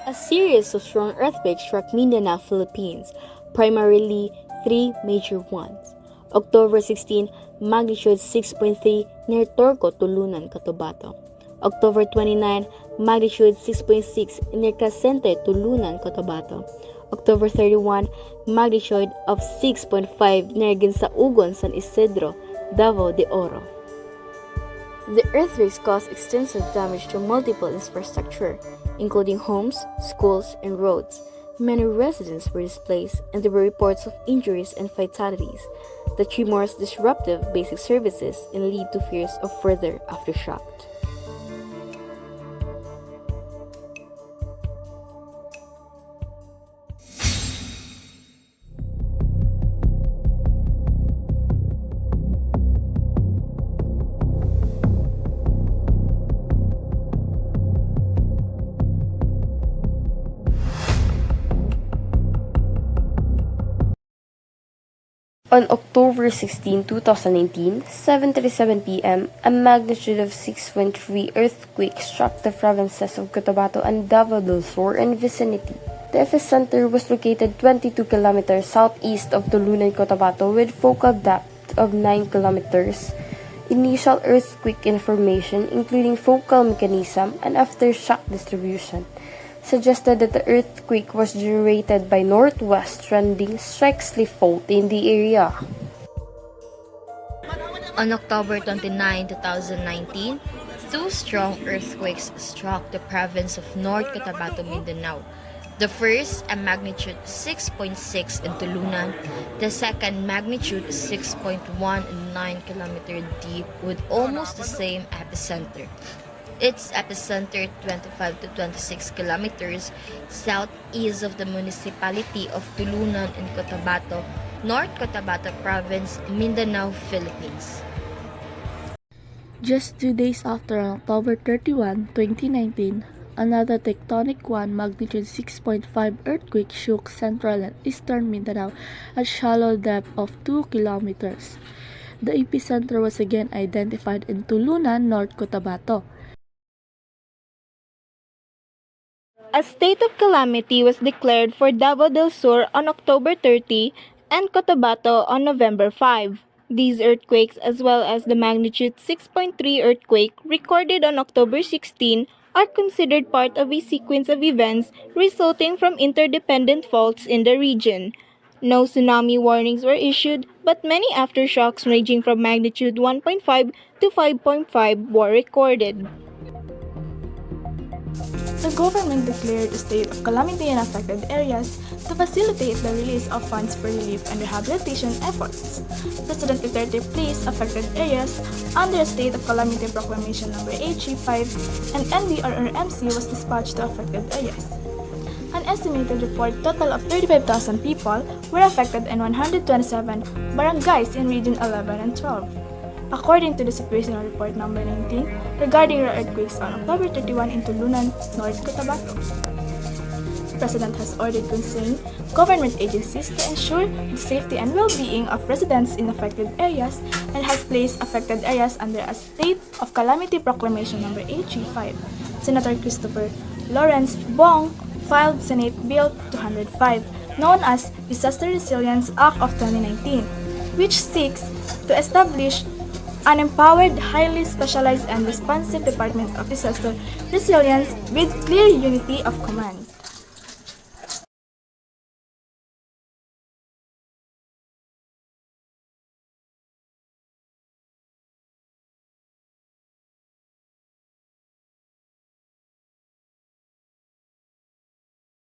A series of strong earthquakes struck Mindanao, Philippines, primarily three major ones. October 16, magnitude 6.3 near Torco, Tulunan, Cotabato. October 29, magnitude 6.6 near Casente, Tulunan, Cotabato. October 31, magnitude of 6.5 near Ginsaugon, San Isidro, Davao de Oro. The earthquakes caused extensive damage to multiple infrastructure, including homes, schools, and roads. Many residents were displaced, and there were reports of injuries and fatalities. The tremors disrupted basic services and lead to fears of further aftershock. On October 16, 2019, 7:37 p.m., a magnitude of 6.3 earthquake struck the provinces of Cotabato and Davao del Sur and vicinity. The epicenter was located 22 kilometers southeast of Tulunan, Cotabato with focal depth of 9 kilometers. Initial earthquake information, including focal mechanism and aftershock distribution, suggested that the earthquake was generated by northwest trending strike slip fault in the area. On October 29, 2019, two strong earthquakes struck the province of North Cotabato, Mindanao. The first, a magnitude 6.6 in Tulunan, the second magnitude 6.1 and 9 km deep with almost the same epicenter. Its epicenter 25 to 26 kilometers southeast of the municipality of Tulunan in Cotabato, North Cotabato Province, Mindanao, Philippines. Just 2 days after, on October 31, 2019, another tectonic 1 magnitude 6.5 earthquake shook central and eastern Mindanao at shallow depth of 2 kilometers. The epicenter was again identified in Tulunan, North Cotabato. A state of calamity was declared for Davao del Sur on October 30 and Cotabato on November 5. These earthquakes, as well as the magnitude 6.3 earthquake recorded on October 16, are considered part of a sequence of events resulting from interdependent faults in the region. No tsunami warnings were issued, but many aftershocks ranging from magnitude 1.5 to 5.5 were recorded. The government declared a state of calamity in affected areas to facilitate the release of funds for relief and rehabilitation efforts. President Duterte placed affected areas under a state of calamity proclamation number 835 and NDRRMC was dispatched to affected areas. An estimated report total of 35,000 people were affected in 127 barangays in Region 11 and 12. According to the Situational Report number 19 regarding the earthquakes on October 31 in Tulunan, North Cotabato. The President has ordered concerned government agencies to ensure the safety and well-being of residents in affected areas and has placed affected areas under a state of calamity proclamation number 835. Senator Christopher Lawrence Bong filed Senate Bill 205, known as Disaster Resilience Act of 2019, which seeks to establish an empowered, highly specialized and responsive Department of Disaster Resilience with clear unity of command.